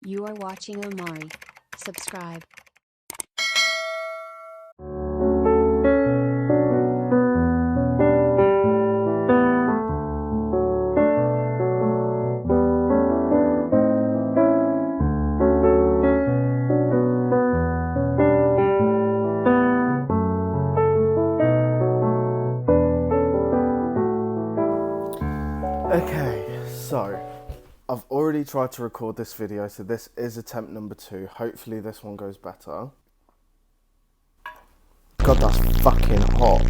You are watching Omari. Subscribe. Okay, so I've already tried to record this video, so this is attempt number 2. Hopefully this one goes better. God, that's fucking hot.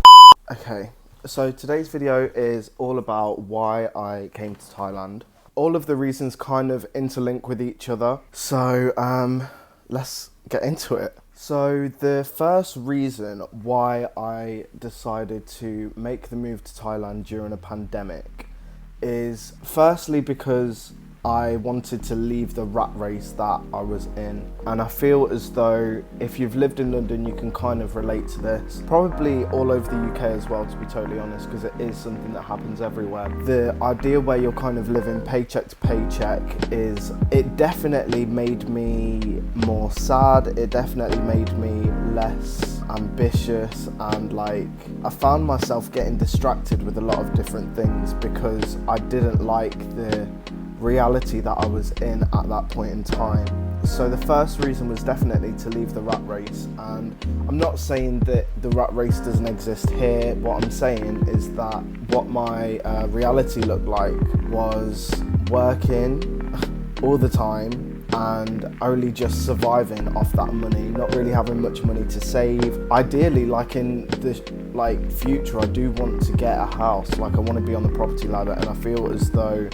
Okay, so today's video is all about why I came to Thailand. All of the reasons kind of interlink with each other, so let's get into it. So the first reason why I decided to make the move to Thailand during a pandemic is firstly because I wanted to leave the rat race that I was in, and I feel as though if you've lived in London you can kind of relate to this, probably all over the UK as well, to be totally honest, because it is something that happens everywhere. The idea where you're kind of living paycheck to paycheck it definitely made me more sad, it definitely made me less ambitious, and like I found myself getting distracted with a lot of different things because I didn't like the reality that I was in at that point in time. So the first reason was definitely to leave the rat race, and I'm not saying that the rat race doesn't exist here. What I'm saying is that what my reality looked like was working all the time and only just surviving off that money, not really having much money to save. Ideally, like in the future, I do want to get a house, like I want to be on the property ladder, and I feel as though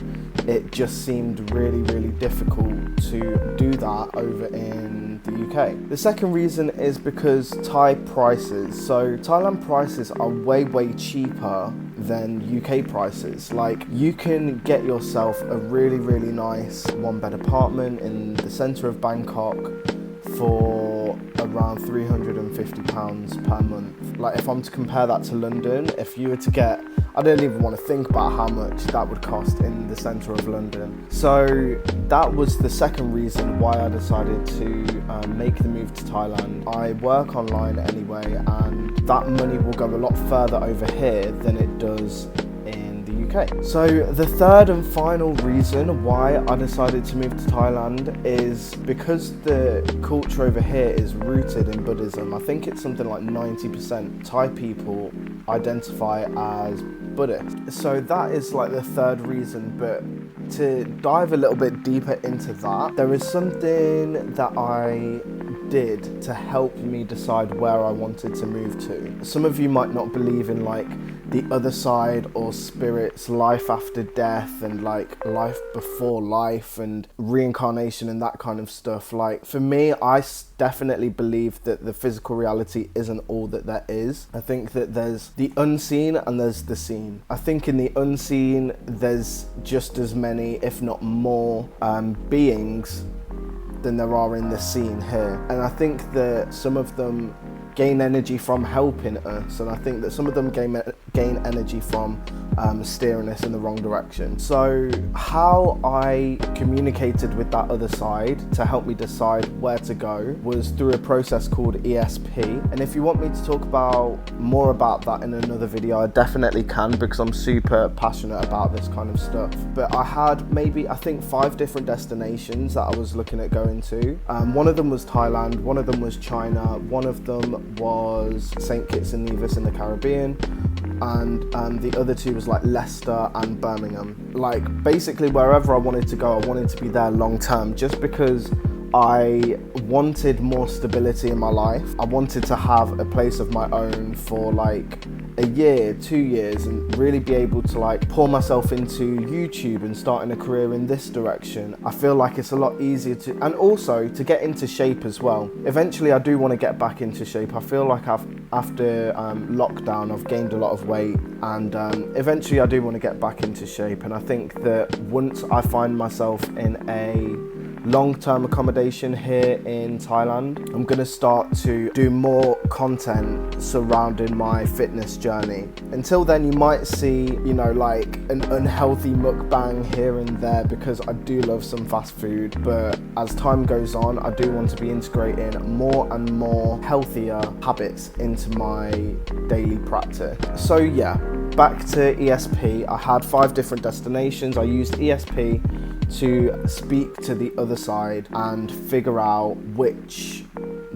it just seemed really difficult to do that over in the UK. The second reason is because Thai prices. So Thailand prices are way cheaper than UK prices. Like you can get yourself a really nice one-bed apartment in the centre of Bangkok for around £350 per month. Like if I'm to compare that to London, if you were to get, I don't even want to think about how much that would cost in the centre of London. So that was the second reason why I decided to make the move to Thailand. I work online anyway, and that money will go a lot further over here than it does in the UK. So the third and final reason why I decided to move to Thailand is because the culture over here is rooted in Buddhism. I think it's something like 90% Thai people identify as Buddhist. So that is like the third reason, but to dive a little bit deeper into that, there is something that I did to help me decide where I wanted to move to. Some of you might not believe in like the other side or spirits, life after death, and like life before life and reincarnation and that kind of stuff. Like for me, I definitely believe that the physical reality isn't all that there is. I think that there's the unseen and there's the seen. I think in the unseen there's just as many, if not more, beings than there are in the scene here, and I think that some of them gain energy from helping us, and I think that some of them gain energy from steering us in the wrong direction. So how I communicated with that other side to help me decide where to go was through a process called ESP, and if you want me to talk more about that in another video, I definitely can, because I'm super passionate about this kind of stuff. But I had maybe, I think, 5 different destinations that I was looking at going to. One of them was Thailand, one of them was China, one of them was St. Kitts and Nevis in the Caribbean, and the other 2 was like Leicester and Birmingham. Like basically wherever I wanted to go, I wanted to be there long term, just because I wanted more stability in my life. I wanted to have a place of my own for like a year, 2 years, and really be able to like pour myself into YouTube and starting a career in this direction. I feel like it's a lot easier to, and also to get into shape as well. Eventually I do want to get back into shape. I feel like after lockdown I've gained a lot of weight, and eventually I do want to get back into shape, and I think that once I find myself in a long-term accommodation here in Thailand, I'm gonna start to do more content surrounding my fitness journey. Until then, you might see, you know, like an unhealthy mukbang here and there because I do love some fast food, but as time goes on, I do want to be integrating more and more healthier habits into my daily practice. So yeah, back to ESP. I had 5 different destinations. I used ESP to speak to the other side and figure out which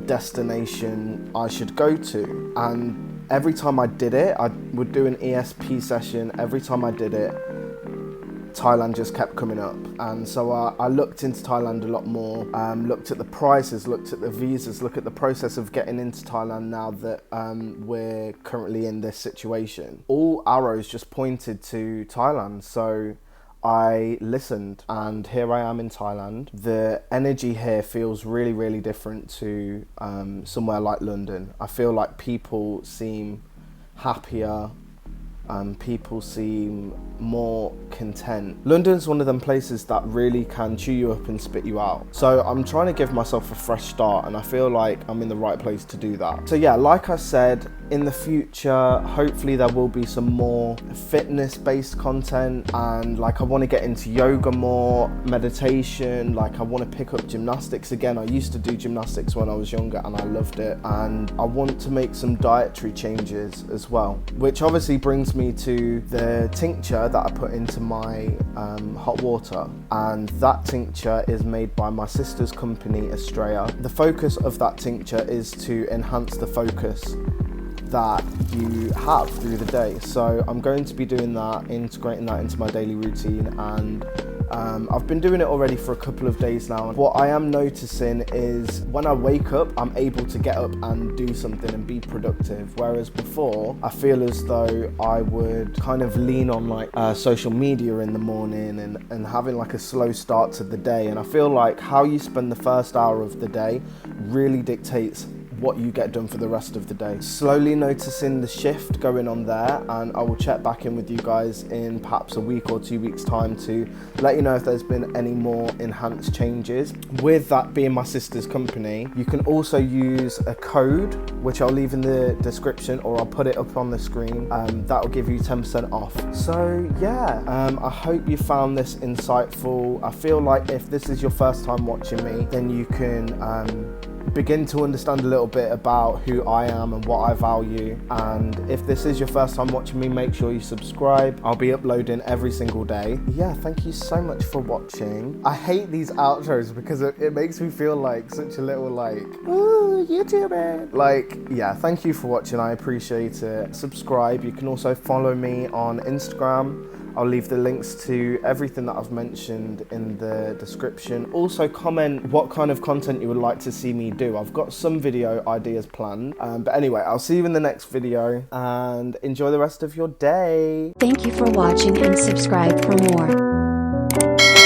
destination I should go to. And every time I did it, I would do an ESP session. Every time I did it, Thailand just kept coming up. And so I looked into Thailand a lot more, looked at the prices, looked at the visas, looked at the process of getting into Thailand now that we're currently in this situation. All arrows just pointed to Thailand. So I listened, and here I am in Thailand. The energy here feels really, really different to somewhere like London. I feel like people seem happier. People seem more content. London's one of them places that really can chew you up and spit you out. So I'm trying to give myself a fresh start, and I feel like I'm in the right place to do that. So yeah, like I said, in the future, hopefully there will be some more fitness-based content, and like I want to get into yoga more, meditation, like I want to pick up gymnastics again. I used to do gymnastics when I was younger and I loved it, and I want to make some dietary changes as well, which obviously brings me to the tincture that I put into my hot water, and that tincture is made by my sister's company Estrella. The focus of that tincture is to enhance the focus that you have through the day. So I'm going to be doing that, integrating that into my daily routine, and I've been doing it already for a couple of days now. What I am noticing is when I wake up, I'm able to get up and do something and be productive, whereas before I feel as though I would kind of lean on like social media in the morning and having like a slow start to the day. And I feel like how you spend the first hour of the day really dictates what you get done for the rest of the day. Slowly noticing the shift going on there, and I will check back in with you guys in perhaps a week or 2 weeks time to let you know if there's been any more enhanced changes. With that being my sister's company, you can also use a code which I'll leave in the description, or I'll put it up on the screen. That will give you 10% off. So yeah, I hope you found this insightful. I feel like if this is your first time watching me, then you can begin to understand a little bit about who I am and what I value. And if this is your first time watching me, make sure you subscribe. I'll be uploading every single day. Yeah, thank you so much for watching. I hate these outros because it makes me feel like such a little like, ooh, YouTuber. Like, yeah, thank you for watching. I appreciate it. Subscribe. You can also follow me on Instagram. I'll leave the links to everything that I've mentioned in the description. Also comment what kind of content you would like to see me do. I've got some video ideas planned. But anyway, I'll see you in the next video, and enjoy the rest of your day. Thank you for watching and subscribe for more.